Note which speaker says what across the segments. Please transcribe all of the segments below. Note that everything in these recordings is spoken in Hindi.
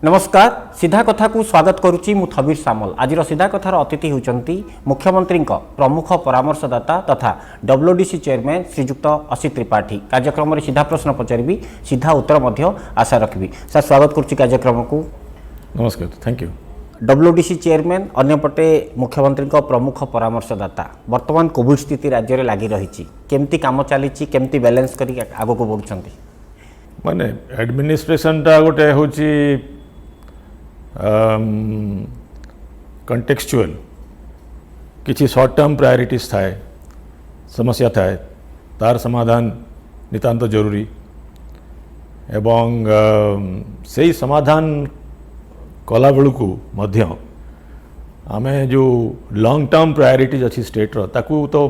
Speaker 1: नमस्कार सीधा कथा को स्वागत करुच्ची मु थबीर सामल। आज सीधा कथार अतिथि होती मुख्यमंत्री प्रमुख परामर्शदाता तथा डब्ल्यूडीसी चेयरमैन श्रीजुक्त असित त्रिपाठी। कार्यक्रम में सीधा प्रश्न पचारि सीधा उत्तर आशा रखी। सर स्वागत करुच्ची कार्यक्रम को।
Speaker 2: नमस्कार, थैंक यू।
Speaker 1: डब्ल्यूडीसी चेयरमैन अन्यपटे मुख्यमंत्री प्रमुख परामर्शदाता। वर्तमान कोविड स्थिति राज्य में लगी रही केमती काम चली केमती बैलेंस कर आग को बढ़ुं
Speaker 2: माने एडमिनिस्ट्रेशन टा गोटे हूँ कंटेक्चुअल किसी शॉर्ट टर्म प्रायोरिटीज थाए समस्या थाए तार समाधान नितांत जरूरी एवं से ही समाधान कला बेलू को मध्य आमे जो लॉन्ग टर्म प्रायोरिटीज अच्छी स्टेट रो ताकू तो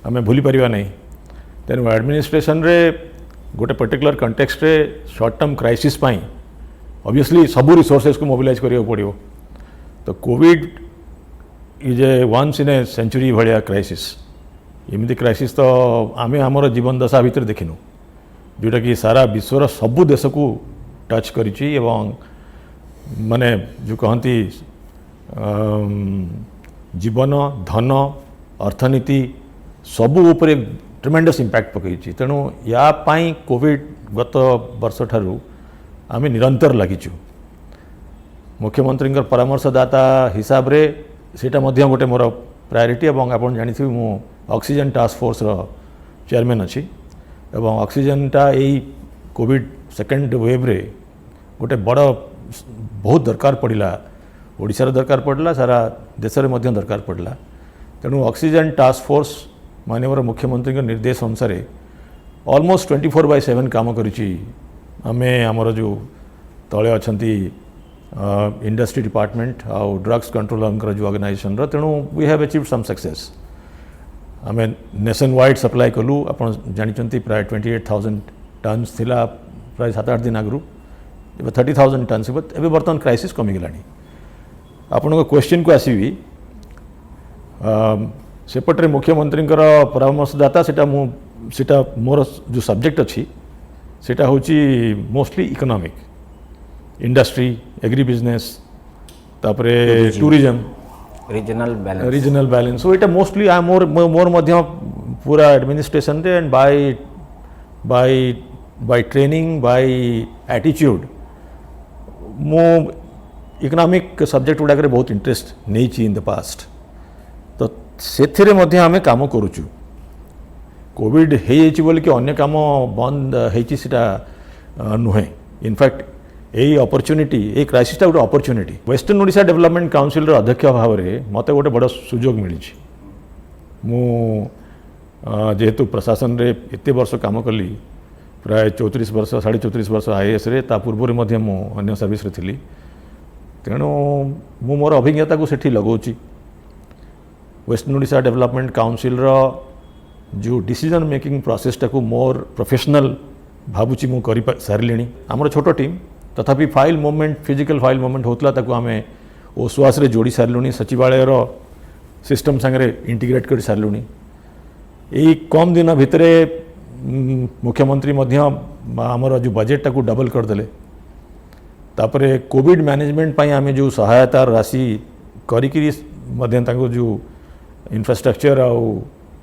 Speaker 2: आमे भूली परिवा नहीं। तेणु एडमिनिस्ट्रेशन रे गोटे पर्टिकुलर कंटेक्स्ट रे शॉर्ट टर्म क्राइसिस पाई ऑब्वियसली सबू रिसोर्सेस को मोबिलाइज करियो पड़ियो। तो covid is a once in a century भाया क्राइसिस। एमती क्राइसिस तो आमे हमर जीवन दशा भीतर देखिनु जोटा कि सारा विश्वर सबू देश को टच करिछि एवं माने जो कहती जीवन धन अर्थनीति सबू उपरे ट्रिमेंडस इंपैक्ट पकई। तेणु या पाई कोविड गत वर्ष ठारू आम निरंतर लगिचु। मुख्यमंत्री परामर्शदाता हिसाब रे सेटा मध्य गोटे मोर प्रायोरिटी एवं आपन जानी थी मु ऑक्सीजन टास्क फोर्स रो चेयरमैन अच्छी एवं ऑक्सीजन टा यही कोविड सेकेंड वेव रे गोटे बड़ बहुत दरकार पड़ा। ओडिशार दरकार पड़ा, सारा देश में मध्य दरकार पड़ा। तेणु ऑक्सीजन टास्क फोर्स माननीय मुख्यमंत्री निर्देश अनुसार ऑलमोस्ट 24/7 काम करुच्ची। आमे आमर जो तले अच्छी इंडस्ट्री डिपार्टमेंट आउ ड्रग्स कंट्रोल जो ऑर्गेनाइजेशन तेणु we have achieved some success. आमे नेशन वाइड सप्लाई कलु आप जानते प्राय 28,000 टन्स थिला प्राय 7-8 दिन आगु 30,000 टन्स एवं बर्तमान क्राइसिस कमिगला। आपण क्वेश्चन को आसवि सेपटे मुख्यमंत्री परामर्शदाता सेटा मोर जो सब्जेक्ट अच्छी सेटा होची mostly economic industry agri business तापरे टूरिज्म रीजनल बैलेंस। सो इटा मोस्टली आई मोर मध्य पूरा एडमिनिस्ट्रेशन रे and by training bye attitude मो इकोनॉमिक सब्जेक्ट गुड़ाक बहुत इंटरेस्ट नहीं इन द पास्ट। तो से मध्य आमे काम करुचु। कोविड हो कि अन्य काम बंद होता नुहे। इनफैक्ट यही अपॉर्चुनिटी ये क्राइसिसटा गोटे opportunity. Western Odisha development council अध्यक्ष भाव में मत गोटे बड़ सुजोग मिली। मु जेहेतु प्रशासन रे एते वर्ष काम कली प्राय 34 वर्ष 34.5 वर्ष आईएएस रे ता पूर्व मु अन्य सर्विस रे थिली। तेणु मु मोर अभिज्ञता को सेठी लगाऊँगी। वेस्टर्न ओडिशा डेवलपमेंट काउंसिल जो डिसीजन मेकिंग प्रोसेस टाको मोर प्रोफेशनल भावुची मु कर सारे। आमर छोट टीम तथापि file movement physical file movement होता आम ओसवास रे जोड़ी सारे सचिवालय सिस्टम सांगे इंटीग्रेट कर सारे। यही कम दिन भितर मुख्यमंत्री आमर जो बजेट टाको डबल करदे। तापरे कोविड मैनेजमेंट पाई आमे जो सहायता राशि करी जो इंफ्रास्ट्रक्चर आउ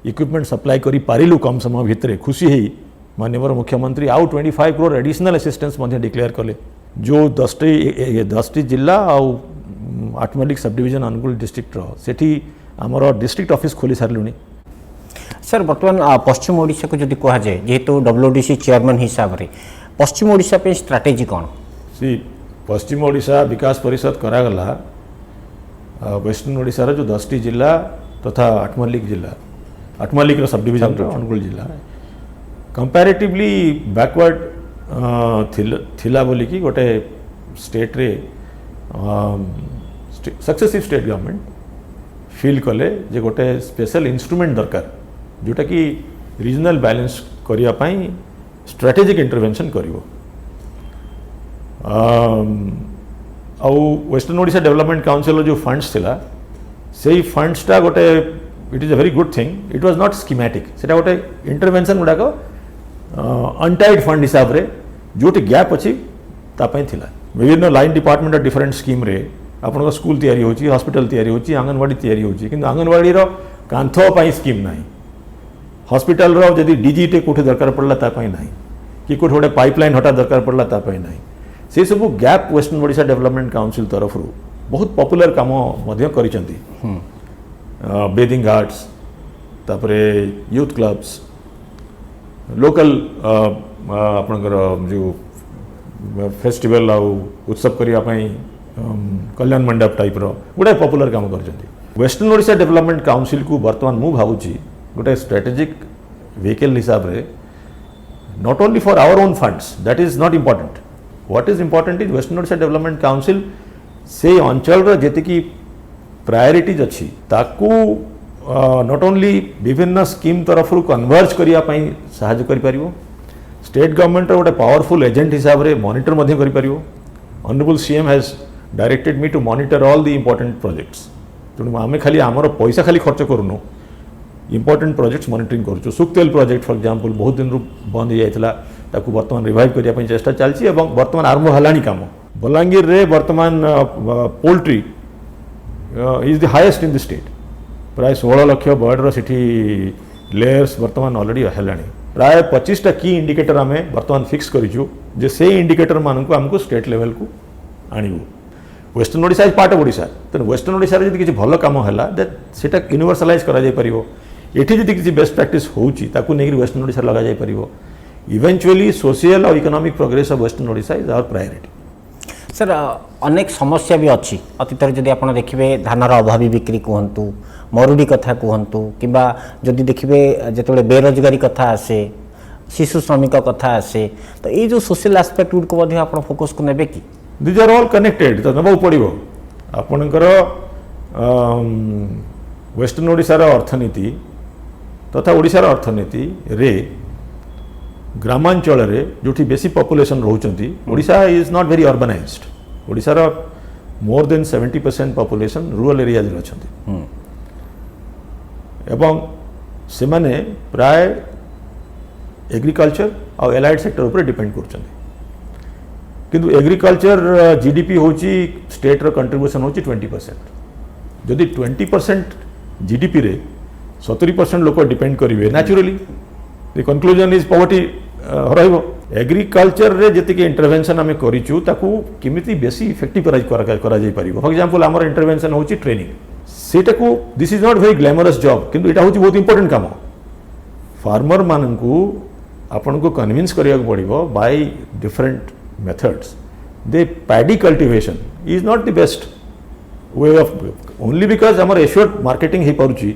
Speaker 2: इक्विपमेंट सप्लाई करी पारिलु कम समय भितर खुशी ही माननीय मुख्यमंत्री आउ 25 करोड़ एडिशनल असिस्टेंस डिक्लेयर कले। जो 10टी जिला आउ Athmallik sub division Angul district सेठी आमर डिस्ट्रिक्ट ऑफिस खोली सारे।
Speaker 1: सर बर्तमान पश्चिम ओडिशा को जदि कह जाए जेहेतु डब्ल्यूडीसी चेयरमैन हिसाब से पश्चिम ओडिशा पे स्ट्रैटेजी कौन
Speaker 2: सी पश्चिम ओडिशा विकास परिषद करागला वेस्टर्न ओडिशा जो 10टी जिला तथा आठमल्लिक सब डिविजन अनुगुल जिला कंपैरेटिवली बैकवर्ड थिला बोली कि गोटे स्टेट रे सक्सेसिव स्टेट गवर्नमेंट फील कले जे गोटे स्पेशल इंस्ट्रूमेंट दरकार जोटा कि रीजनल बैलेंस करिया पाई स्ट्रेटेजिक इंटरवेंशन करिवो। वेस्टर्न ओडिशा डेवलपमेंट काउंसिल जो फंड्स थिला से फंड्स टा गोटे it is a very good thing. It was not schematic सेटा गोटे इंटरवेंशन गुड़ाक अनटाइड फंड हिसाब रे जोटी गैप अच्छी तापाई थिला। विभिन्न लाइन डिपार्टमेंट डिफरेंट स्कीम रे आपण स्कूल तैयारी होची हॉस्पिटल तैयारी होची आंगनवाड़ी तैयारी होची किंतु आंगनवाड़ी रो कांथ पाई स्कीम नाही हॉस्पिटल रो जदी डीजीटे कोठे दरकार पड़ला ता पाई नाही कि कोठे गोटे पाइपलाइन हटा दरकार पड़ला ता पाई नाही से सब gap western Odisha development council तरफ रू बहुत पॉपुलर काम मध्य करिसंती बेदिंग घाट्स तापरे यूथ क्लब्स लोकल आपणकर जो फेस्टिवल आउ उत्सव करने कल्याण मंडप टाइप गोटे पॉपुलर काम कर वेस्टर्न ओडिशा डेवलपमेंट काउंसिल को बर्तमान मु भावुची गोटे स्ट्रेटेजिक व्हीकल हिसाब रे not only for our own funds that is not important what is important is western Odisha development council से अंचल जेतिकी प्रायोरिटीज अच्छी ताकू नॉट ओनली विभिन्न स्कीम तरफ कन्वर्ज करने साहाय्य कर स्टेट गवर्नमेंट गोटे पावरफुल एजेंट हिसाब से मॉनिटर कर honourable CM has directed me to monitor all the important projects तेणु आम खाली आमर पैसा खाली खर्च करूनु इंपोर्टेंट प्रोजेक्ट्स मॉनिटरिंग करूँ सुक्तेल प्रोजेक्ट फॉर एग्जांपल बहुत दिन बंद हो जाता ताकू बर्तमान रिवाइव करने चेष्टा चलती बर्तमान आरंभ है कम बलांगीर रे बर्तमान poultry is the highest in the state प्राय 16 लाख बर्डर से लेयर्स बर्तमान ऑलरेडी है प्राय 25टा की इंडिकेटर आम बर्तमान फिक्स करूँ जे से इंडिकेटर मानक आमको स्टेट लेवल को आणु western Odisha is part of Odisha तेणु वेस्टर्न ओडिशा रे किसी भल कम है दैट यूनिवर्सालाइज करा जाय परिबो एठी जदि किसी बेस्ट प्रैक्टिस होउची ताकू नेगिर वेस्टर्न ओडिशा लगा जाय परिबो इवेंचुअली सोशल और economic progress of western Odisha is our priority
Speaker 1: sir अनेक समस्या भी अच्छी अतीत जदि आप देखिए धानर अभावी बिक्री कहतु मरुड़ी कथा कहतु कि जदि देखिए जो बेरोजगारी कथा आसे शिशु श्रमिक कथा आसे तो ये जो सोशल एस्पेक्ट गुड आप फोकस को नेबे कि
Speaker 2: दिज आर ऑल कनेक्टेड तो नबा पड़ो आपणकर वेस्टर्न ओडिशार अर्थनीति तथा ओडिशार अर्थनीति रे ग्रामांचल रे जोठी बेसी पॉपुलेशन रोचंती Odisha is not very urbanised ओडिशार more than 70% population rural area रे अछंती एवं से माने प्राय एग्रीकल्चर और एलाइड सेक्टर ऊपर डिपेंड करछंती किंतु एग्रीकल्चर जीडीपी होची स्टेट रो कंट्रीब्यूशन होची 20% जदि 20% जीडीपी रे 70% लोक डिपेंड करिवे naturally the conclusion is poverty रहिबो एग्रीकल्चर रे जति इंटरवेंशन आम करिचु ताकू केमिति बेसी इफेक्टिव करा जाय परिबो फॉर एग्जांपल हमर इंटरवेंशन होची ट्रेनिंग सेटा को this is not very glamorous job किंतु एटा होची बहुत इंपोर्टेंट काम फार्मर माननकू आपन को कन्विंस करिया पड़िबो by different methods the paddy cultivation is not the best way of only because हमर एश्योर्ड मार्केटिंग ही परुची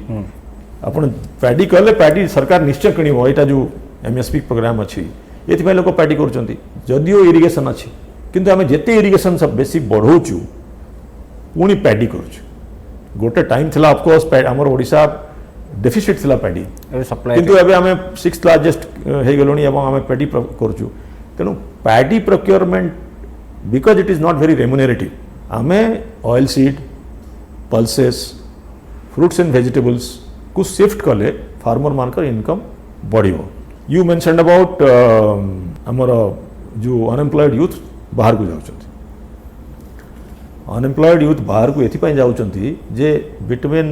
Speaker 2: आपन पैडी कले पैडी सरकार निश्चय किणव यहाँ जो एमएसपी प्रोग्राम अच्छी ये लोक पैडी करियो इरिगेशन अच्छी किंतु आम जिते इरिगेशन सब बेसी बढ़ाऊँ पुणी पैडी करुचु गोटे टाइम थिला ऑफकोर्स आमर ओडिशा डेफिसिट थिला पैडी किंतु एबे आम 6th लार्जेस्ट हो गलुनी एवं आम पैडी करुचु तेणु paddy procurement because it is not very remunerative आम oil seed pulses fruits and vegetables को शिफ्ट कले फार्मर मानकर इनकम बढ़ियो यू मेंशन्ड अबाउट आमर जो अनएम्प्लॉयड यूथ बाहर को जाउछंती अनएम्प्लॉयड यूथ बाहर को एथिपाई जाउछंती जे बिटवीन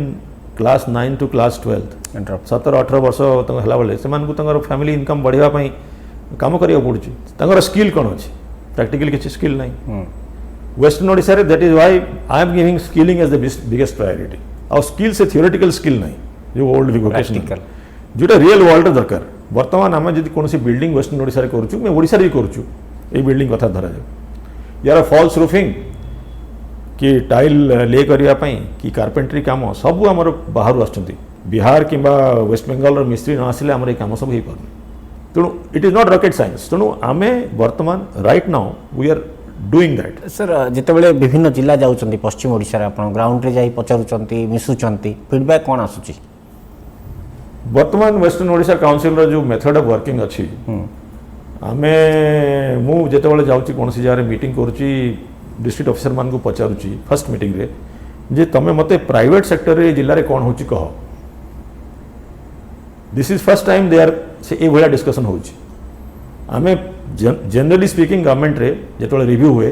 Speaker 2: क्लास 9 टू क्लास 12 17-18 वर्ष हला बेले से फैमिली इनकम बढ़िया काम करिया पड़ुची तांकर स्किल कौन अच्छी प्रैक्टिकली किसी स्किल नहीं वेस्टर्न ओडिशा रे that is why I am giving skilling as the biggest priority और स्किल से थियोरेटिकल स्किल नहीं जो ओल्ड वोकेशनल जोटा रियल वर्ल्ड दरकार बर्तमान आम जब कौन बिल्डिंग वेस्टर्न ओडिशा रे करूछु मैं ओडिशा रे करूछु ए बिल्डिंग कथा धरा जाए यार फॉल्स रूफिंग कि टाइल ले करिया पई कि कारपेंटरी काम सब आमर बाहर आछंती बिहार किंबा वेस्ट बेंगल रो मिस्त्री न आसिले आमर ए काम सब हे पारु तेणु it is not rocket science तेणु आमे वर्तमान right now we are doing that
Speaker 1: sir जितेबाला विभिन्न जिला जाउछंती पश्चिम ओडिशा रे आपण ग्राउंड रे जाई पचारुचंती मिसुचंती फीडबैक कोन आसुची
Speaker 2: वर्तमान वेस्टर्न ओडिशा काउंसिल रो जो मेथड ऑफ वर्किंग अच्छी आमे मु जेतेबाला जाउची कोनसी जगह मीटिंग करूची डिस्ट्रिक्ट ऑफिसर मान को पचारुची फर्स्ट मीटिंग रे जे तमे मते प्राइवेट सेक्टर रे जिल्ला रे कोन होची कह this is first time they are से ए भला डिस्कशन होची आमे जनरली स्पीकिंग गवर्नमेंट रे जेतोले रिव्यू हुए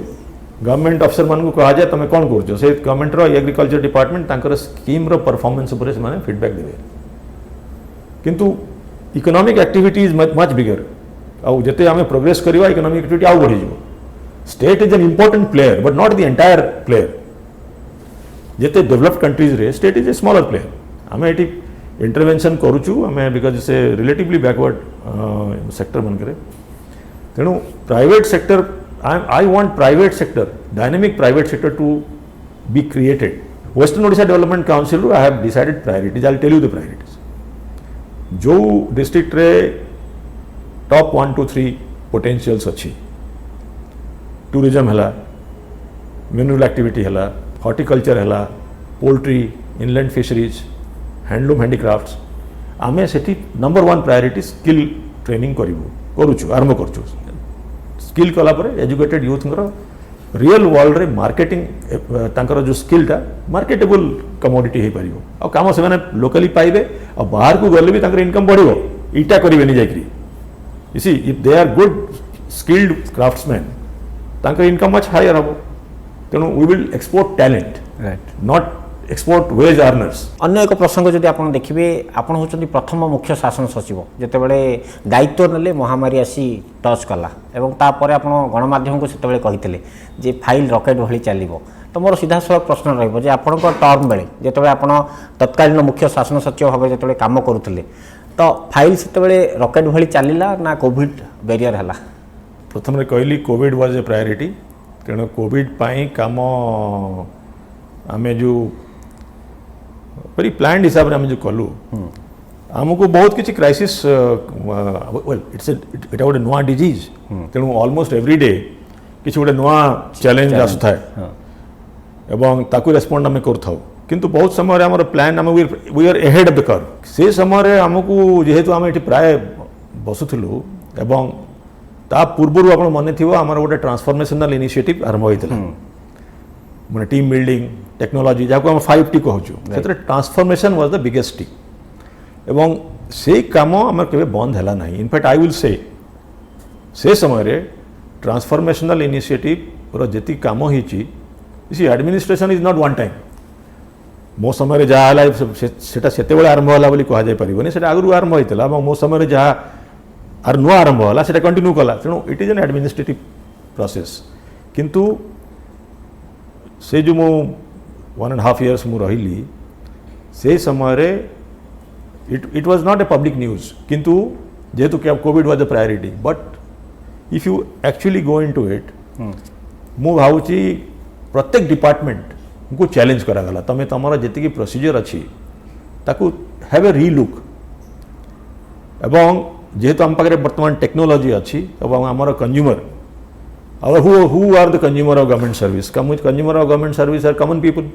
Speaker 2: गवर्नमेंट अफसर मान को कहा जाए तुम कौन कर से गवर्नमेंट एग्रीकल्चर डिपार्टमेंट तांकर स्कीम रो परफॉर्मेंस उपर से फीडबैक देवे किंतु economic activity is much bigger आउ जते आम प्रोग्रेस करवा इकोनॉमिक एक्टिविटी आउ बढ़ी state is an important player but not the entire player जिते डेवलप्ड कंट्रीज रे state is a smaller player आम ये इंटरवेंशन करुचु आम बिकज से रिलेटिवली बैकवर्ड सेक्टर मन करे तेणु private sector I want private sector dynamic private sector to be created western Odisha development council I have decided priorities I tell you the priorities जो डिस्ट्रिक्ट रे टॉप 1 to 3 पोटेंशियल्स अच्छी टूरिज्म है मिनरल एक्टिविटी है हॉर्टिकल्चर है poultry inland fisheries handloom handicrafts आमे सेठी नंबर 1 प्रायोरिटी स्किल ट्रेनिंग करूँ आरंभ करूँ स्किल कलापर एजुकेटेड यूथ रियल वर्ल्ड रे मार्केटिंग तांकर जो स्किलटा मार्केटेबल कमोडिटी हो पार आ कम से लोकली पाइबे आ बाहर को गले भी तांकर इनकम बढ़िबो इटा करेंगे जाकरी you see if they are good skilled craftsman तांकर इनकम मच हायर हम तेणु we will export talent
Speaker 1: right
Speaker 2: not export wage earners
Speaker 1: अन्य एक प्रसंग जदि आप देखिए आपण होचंती प्रथम मुख्य शासन सचिव जेतेबेले दायित्व नेले महामारी आसी टच कला एवं तापर आप गणमाध्यम को सेतेबेले कहितले जे फाइल रॉकेट भली चलिबो तो मोर सीधा सड़क प्रश्न रहिबो जे आपणक टर्म बेले जेतेबेले आपण तत्कालीन मुख्य शासन सचिव भाबे जेतेबेले काम करूथिले तो फाइल सेतेबेले रॉकेट भली चलिला ना कोविड बैरियर हला
Speaker 2: प्रथम रे कहली कोविड वाज ए प्रायोरिटी तेणु कोविड पाई काम आमे जो वेरी प्लान्ड हिसाब से आम जो कलु आमको बहुत किसी क्राइसिस वेल इट्स इटा गोटे नुआ डिजीज तेणु ऑलमोस्ट एवरी डे किसी गोटे नुआ चैलेंज आसुए एवं ताकू रेस्पॉन्ड आम कर किंतु बहुत समय आम प्लान आम we are ahead of the curve से समय आमको जेहेतु आम ये प्राय बसुलु एवं ता पूर्व आप मन थी आम गोटे ट्रांसफॉर्मेशनल इनिशिएटिव आरंभ होता मैंने टीम बिल्डिंग टेक्नोलॉजी जहाँ आम 5T कहूँ से transformation was the biggest T एवं से काम आम के बंद है ना इनफैक्ट आई विल से समय ट्रांसफॉर्मेशनल इनिशिएटिव जी कम होती administration is not one time मो समय जहाँ से आरंभ है कहुनी से आगु आरंभ होता मो समय जहाँ आर नुआ आरंभ है से कंटिन्यू कला तेणु it is an administrative process किंतु से जो मो 1.5 years मु रही से समय it was not a public news किंतु जेहेतु Covid was the priority but if you actually go into it मु भावुची प्रत्येक डिपार्टमेंट को चैलेंज करागला तमें तुम जी प्रोसीजर अच्छी ताकू हैव ए रीलुक एवं जेहेतु आम पाखे बर्तमान टेक्नोलॉजी अच्छी एवं आमर consumer who are the consumer of government service consumer of government service are common people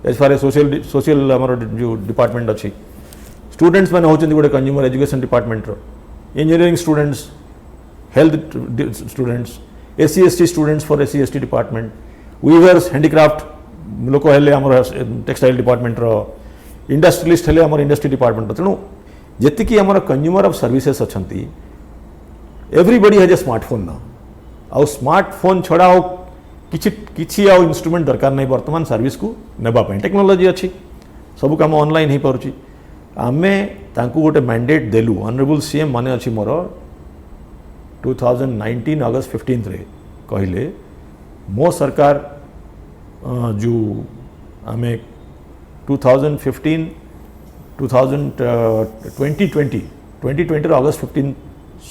Speaker 2: as far as social आमर जो डिपार्टमेंट अच्छी स्टूडेंट्स मैंने होचंदी गोटे कंज्यूमर एजुकेशन डिपार्टमेंट रो engineering students health students SC/ST students for SC/ST department weavers handicraft लोक हेले आमर टेक्सटाइल डिपार्टमेंट रो इंडस्ट्रियलिस्ट हेले आमर इंडस्ट्री डिपार्टमेंट तेणु जेतिकी आमर कंज्यूमर ऑफ सर्विसेस अच्छी एवरीबडी हैज ए स्मार्टफोन ना आउ स्मार्टफोन छड़ा आउ किछि आउ इंस्ट्रूमेंट दरकार नहीं वर्तमान सर्विस को नेबापी टेक्नोलॉजी अच्छी सब काम ऑनलाइन हो पारुछि आमे तांकु गोटे मैंडेट देलु ऑनरेबल CM माने अच्छी मोर 2019 August 15 रे कहले मो सरकार जो आमे 2015 2020 अगस्त 15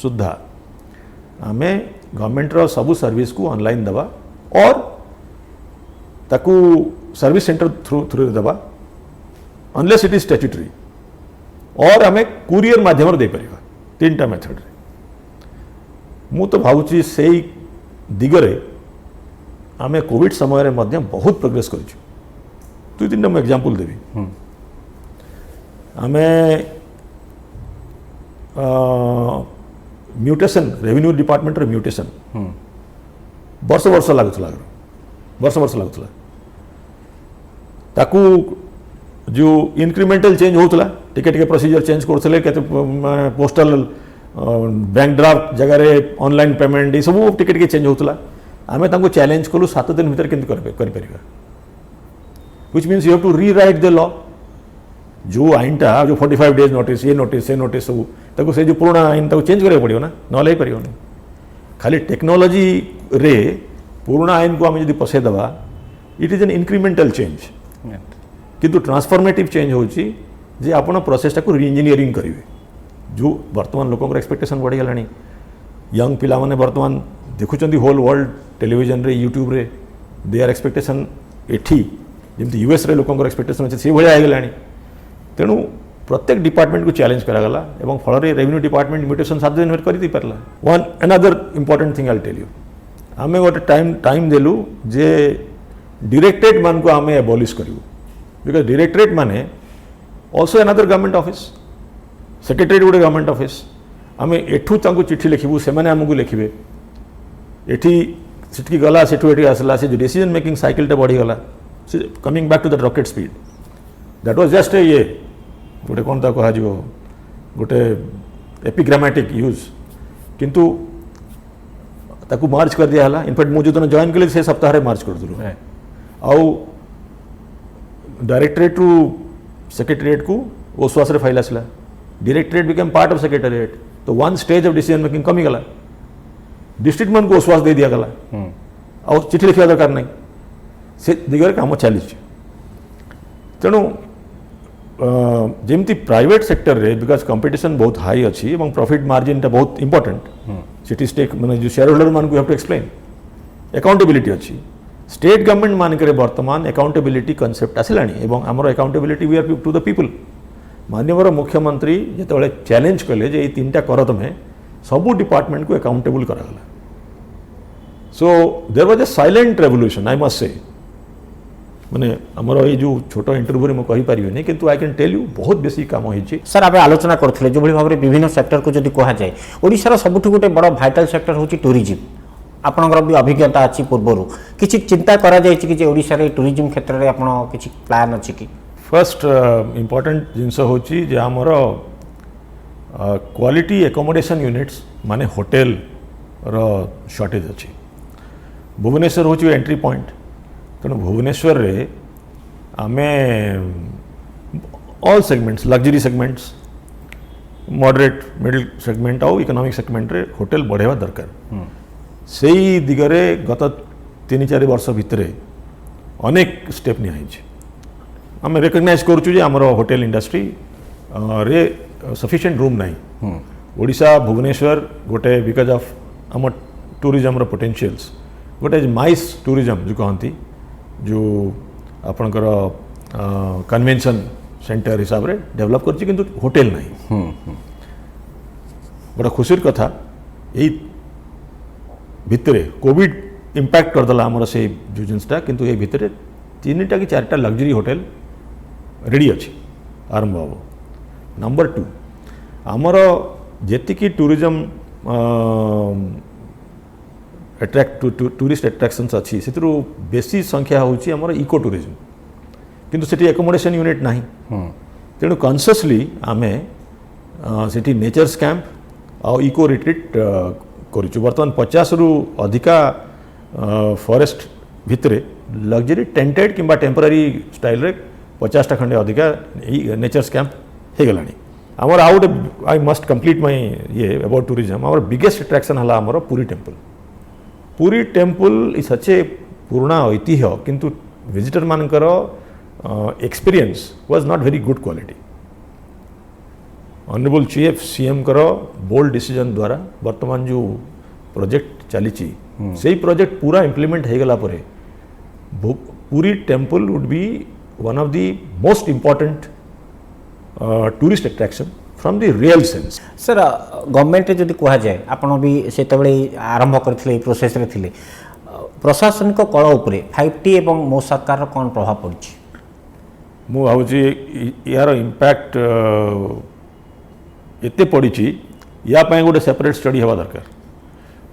Speaker 2: सुधा आमे गवर्नमेंट रो सबू सर्विस को ऑनलाइन दबा और ताकू सर्विस सेंटर थ्रू दबा अनलेस इट इज स्टैट्यूटरी और आमे कुरियर माध्यम दे परिबा 3टा मेथड मु तो भावुची से दिगरे आमे कोविड समय रे मध्य बहुत प्रोग्रेस करिछु 2-3टा मैं एग्जांपल देबी आमे म्यूटेशन रेवेन्यू डिपार्टमेंट रे म्यूटेशन वर्ष वर्ष लगुला ताकू जो इंक्रीमेंटल चेंज होता टिके प्रोसीजर चेंज करते पोस्टल बैंक ड्राफ्ट जगह ऑनलाइन पेमेंट ये सब टिके चेंज होता आमे तांको चैलेंज कलु 7 दिन भीतर केंत करि परिबा which means you have to rewrite the law जो आईनटा जो 45 डेज नोटिस से नोटिस सब ताको से जो पुराना आईन ताको चेंज करिया पड़ियो ना नले परियो नहीं खाली टेक्नोलॉजी रे पुराना आईन को आम जब पसई दबा it is an incremental change किंतु ट्रांसफॉर्मेटिव चेंज होची जे आपण प्रोसेसटा को रीइंजीनियरिंग करिवे जो वर्तमान लोकंर एक्सपेक्टेशन बढ़ी गलानी यंग पिला माने वर्तमान देखुचंदी होल वर्ल्ड टेलीविजन रे यूट्यूब रे देयर एक्सपेक्टेशन एठी जेमती यूएस रे लोकंर एक्सपेक्टेशन अछि से भलिया आइ गलानी तेणु प्रत्येक डिपार्टमेंट को चैलेंज करागला एवं फल रेवेन्यू डिपार्टमेंट म्यूटेशन 7 दिन कर दी पारला one another important thing I tell you आमे गोटे टाइम देलु जे डायरेक्टरेट मान को आमे एबॉलिश करिवु बिकॉज डायरेक्टरेट माने also another government office secretariat गोटे गवर्नमेंट ऑफिस आमे एठू तांको चिट्ठी लिखिबु से माने हमकु लिखिबे एठी सिटकी गला सेठू एठी आसला से जो डिसीजन मेकिंग साइकिल टा बढ़ी गला coming back to the rocket speed that was just a ये गोटे कौन ता कह गोटे एपिग्रामेटिक यूज किंतु ताकू मार्च कर दिया हला इनफैक्ट मुझे जो जॉइन कले से सप्ताह रे मार्च कर दिलु आउ डायरेक्टरेट टू सेक्रेटरीट को ओसवास रे फाइल आसला directorate become part of secretariat तो one stage of decision making कमी गला डिस्ट्रिक्ट मन को ओसवास दे दिया गला और चिट्ठी लिखा दरकार नहीं से दिगरे काम चली तेणु जेमती प्राइवेट सेक्टर रे बिकॉज कंपटीशन बहुत हाई अच्छी और प्रॉफिट मार्जिन टा बहुत इंपोर्टेंट सिटी स्टेक माने जो शेयर होल्डर मान को हैव टू एक्सप्लेन अकाउंटेबिलिटी अच्छी स्टेट गवर्नमेंट मान करे वर्तमान अकाउंटेबिलिटी कांसेप्ट आसिलानी एवं हमर accountability we are to the people माननीय मुख्यमंत्री जेतेबेले चैलेंज कले जे 3टा कर तमे सबू डिपार्टमेंट को अकाउंटेबल करागला so there was a silent revolution I must say माने हमर ये जो छोटो इंटरव्यू में कहि परिबे किंतु आई कैन टेल यू बहुत बेसी काम होइछि
Speaker 1: सर आबे आलोचना करथिले जो भली भाबरे विभिन्न सेक्टर को जदि कहा जाए ओडिसा सबुठ गोटे बड़ भाइटल सेक्टर होछि टूरिज्म आपनकर भी अभिज्ञता अछि पूर्वरु किछि चिंता करा जाय कि जे ओडिसा रे टूरिज्म क्षेत्र रे आपण किछि प्लान अछि कि
Speaker 2: फर्स्ट इंपोर्टेंट जिनस होछि जे हमर क्वालिटी एकोमोडेशन यूनिट्स माने होटल रो शॉर्टेज अछि भुवनेश्वर होछि एंट्री पॉइंट तेणु भुवनेश्वर रे आमे all segments luxury segments moderate middle segment और इकोनॉमिक सेगमेंट रे होटल बढ़ेवा दरकार से ही दिगरे गत 3-4 वर्ष भितर अनेक स्टेप निया आम रिकग्नाइज करुचु जे आमर होटल इंडस्ट्री रे सफिशिएंट रूम नहीं ओडिशा भुवनेश्वर गोटे बिकॉज ऑफ आम टूरिज्म पोटेंशियल्स गोटे माइस टूरिज्म जो कहती जो आपणकर कन्वेंशन सेंटर हिसाब रे डेवलप करछि किंतु होटल नहीं बड़ा खुशीर कथा यही भितरे कोविड इंपैक्ट करदेला आमर से जो जिनसटा किंतु ये भितरे 3टा कि 4टा लग्जरी होटल रेडी अच्छी आरंभ हम नंबर 2 आमर जेतिकी टूरिज्म टूरिस्ट एट्रैक्शंस अच्छी से बेसी संख्या होची आमर इको टूरिज्म किंतु सेठी एकोमोडेशन यूनिट नाही तेणु कॉन्शियसली आमे सेठी नेचर्स कैंप और इको रिट्रीट करूँ बर्तमान 50 रु अधिका फॉरेस्ट भितरे लग्जरी टेंटेड किंबा टेम्पररी स्टाइल रे 50टा खंडे अधिका नेचर्स कैंप हो गलानी आमर आउ गोटे आई मस्ट कंप्लीट माय ये अबाउट टूरिज्म आमर बिगेस्ट अट्रैक्शन हला आमर पुरी टेम्पल इज सच ए पुराना ऐतिह्य किंतु विजिटर मानकर experience was not very good quality honourable chief CM कर बोल्ड डिसीजन द्वारा वर्तमान जो प्रोजेक्ट चली से प्रोजेक्ट पूरा इम्प्लीमेंट हो गला परे पूरी temple would be one of the most important tourist attraction from the real sense
Speaker 1: sir government जदि कहा जाए आपण भी सेतबेले आरंभ करथिले प्रोसेस रे थिले प्रशासनिक कल उपरे 5T एवं मो सरकार कौन प्रभाव पड़छि
Speaker 2: मु भावुची यार इंपैक्ट एते पड़ी या पाए गोटे सेपरेट स्टडी हवा दरकार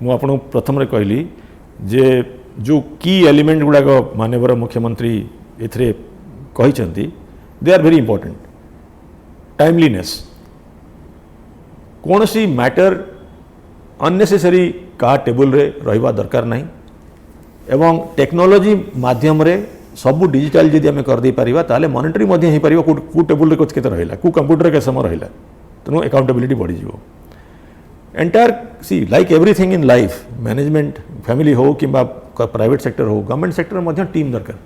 Speaker 2: मु आपन प्रथम रे कहली जे जो की एलिमेंट गुड़ाक माननीय मुख्यमंत्री एथरे कहिसंती they are very important timeliness कौन सी मैटर अननेसेसरी का टेबल रे रहिबा दरकार नहीं एवं टेक्नोलोजी माध्यम रे सब डिजिटल जदि आम करदे पारिबा ताले मॉनिटरिंग मध्य हो पारिबा कु टेबुल रे केते रहिला कु कंप्यूटर के समय रहिला तेणु अकाउंटेबिलिटी बढ़ी जीवो entire see like everything in life management family हो कि प्राइवेट सेक्टर हो गवर्नमेंट सेक्टर मध्य टीम दरकार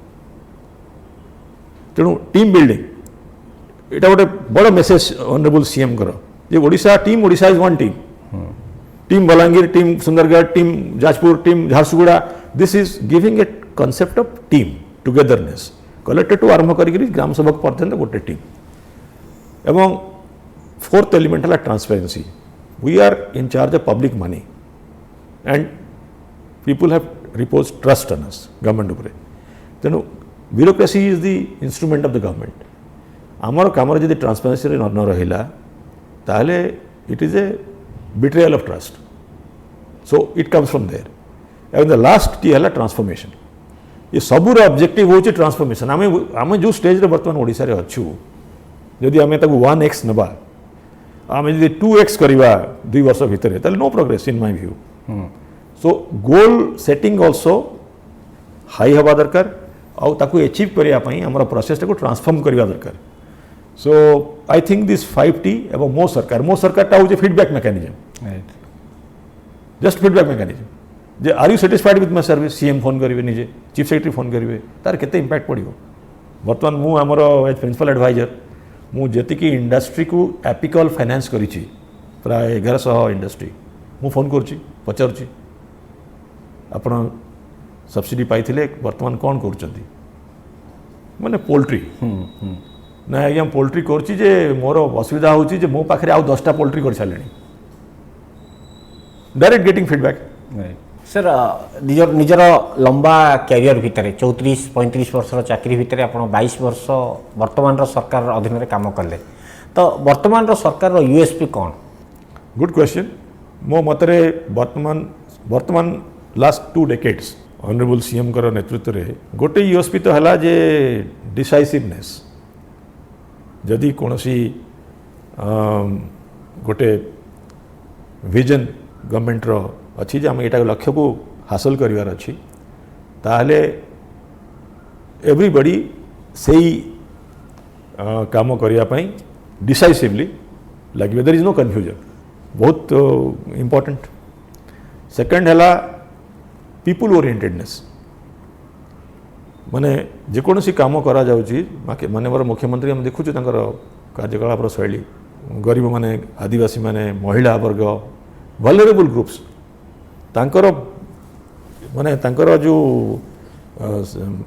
Speaker 2: तेणु टीम बिल्डिंग एटा गोटे बड़ मेसेज ऑनरेबल सीएम कर जे Odisha is one team Balangir team Sundargarh team Jajpur team Jharsuguda this is giving a concept of team togetherness collected to आरंभ करी ग्राम सभक पर्यंत गोटे टीम एवं फोर्थ एलिमेंट है transparency we are in charge of public money and people have repose trust on us government उपरे तेणु bureaucracy is the instrument of the government आमर काम जब ट्रांसपेरेंसी न रहा ताहले it is a betrayal of trust so it comes from there and the last T है ट्रांसफॉर्मेशन ये सबूर ऑब्जेक्टिव होची ट्रांसफॉर्मेशन आम जो स्टेज रे बर्तमान ओडिशा रे अच्छू जदि आम 1x नबा आम जदि 2x करवा 2 वर्ष भितर ताले no progress in my view so goal setting also high हवा दरकार आउ ताकू अचीव करिया पई हमर प्रोसेस को ट्रांसफॉर्म करिया दरकार सो आई थिंक दिस 5T एवं मो सरकार टा हो feedback mechanism just feedback mechanism J are you satisfied with my service CM phone करेंगे निजे चीफ सेक्रेटरी फोन करेंगे तार केते इंपैक्ट पड़ो बर्तमान मु आमर एज प्रिंसिपल एडवाइजर मु जेतिकी इंडस्ट्री को एपिकल फाइनेंस करिछि प्राय 1100 इंडस्ट्री मु फोन करुछि पचारुछि आपण सब्सिडी पाइथिले बर्तमान कौन करुछंती माने पोल्ट्री ना आज्ञा पोल्ट्री करुछि जे मोर असुविधा होछि जे मो पाखरे आउ 10टा पोल्ट्री कर सालेनी डायरेक्ट गेटिंग फीडबैक
Speaker 1: सर निजर लंबा कैरियर भितर 34-35 वर्षर चाकरी भितर आप 22 वर्ष वर्तमान सरकार अधीन काम कले तो वर्तमान सरकार यूएसपी कौन
Speaker 2: गुड क्वेश्चन मो मतरे वर्तमान लास्ट 2 डेकेड्स ऑनरेबल सीएम कर नेतृत्व रे गोटे यूएसपी तो हला जे डिसाइसिवनेस जदि कोनोसी गोटे विजन गवर्नमेंट रो अच्छी जे आम एटा लक्ष्य को हासिल करिवार अच्छी ताहले एवरीबडी सेही काम करिया पई डिसाइसिवली लगे देयर इज नो कन्फ्यूजन बहुत इंपॉर्टेंट सेकंड है पीपुल ओरिएंटेडनेस माने जेकोसी काम करा जाउची माननीय मुख्यमंत्री हम देखुछु तांकर कार्यकलापर शैली गरीब माने आदिवासी माने महिला वर्ग वल्नरेबल ग्रुप्स तांकर माने तांकर जो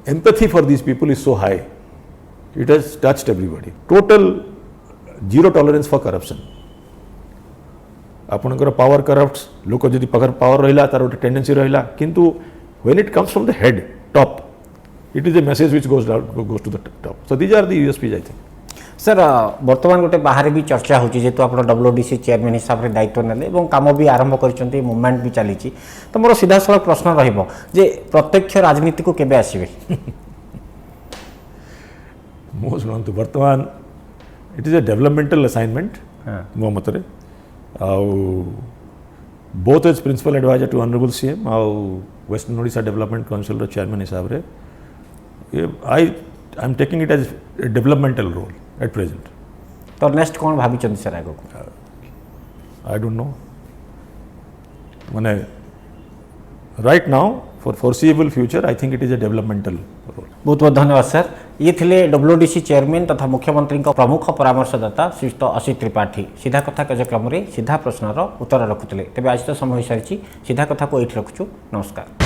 Speaker 2: empathy for this people is so high it has touched everybody total zero tolerance for corruption आपणकर पावर करप्ट्स लोक जदि पावर रहिला तार गोटे टेंडेंसी रहिला किंतु when it comes from the head top it is a message which goes to the top so these are the USPs I think
Speaker 1: sir वर्तमान गोटे बाहर भी चर्चा होची जेतु आप डब्ल्यूडीसी चेयरमैन हिसाब से दायित्व नेले और काम भी आरंभ कर मूवमेंट भी चली तो मोर सीधा साल प्रश्न रहिबो जे प्रत्यक्ष राजनीति को केबे आसीबे
Speaker 2: मो सुनतु वर्तमान it is a developmental assignment मो मतरे आउ both as principal advisor to honourable CM आउ वेस्टर्न ओडिशा डेवलपमेंट काउंसिल रो चेयरमैन हिसाब रे I am taking it as a developmental role at present
Speaker 1: तो नेक्स्ट कौन भाभी सर आगे
Speaker 2: आई डोंट नो माने right now for foreseeable future I think it is a developmental role
Speaker 1: बहुत बहुत धन्यवाद सर ये थिले डब्ल्यूडीसी चेयरमैन तथा मुख्यमंत्री प्रमुख परामर्शदाता श्रीयुक्त असित त्रिपाठी सीधा कथा कार्यक्रम में सीधा प्रश्नर उत्तर रखुले तेज आज तो समय हो सारी सीधा कथा को ये रखुचु नमस्कार।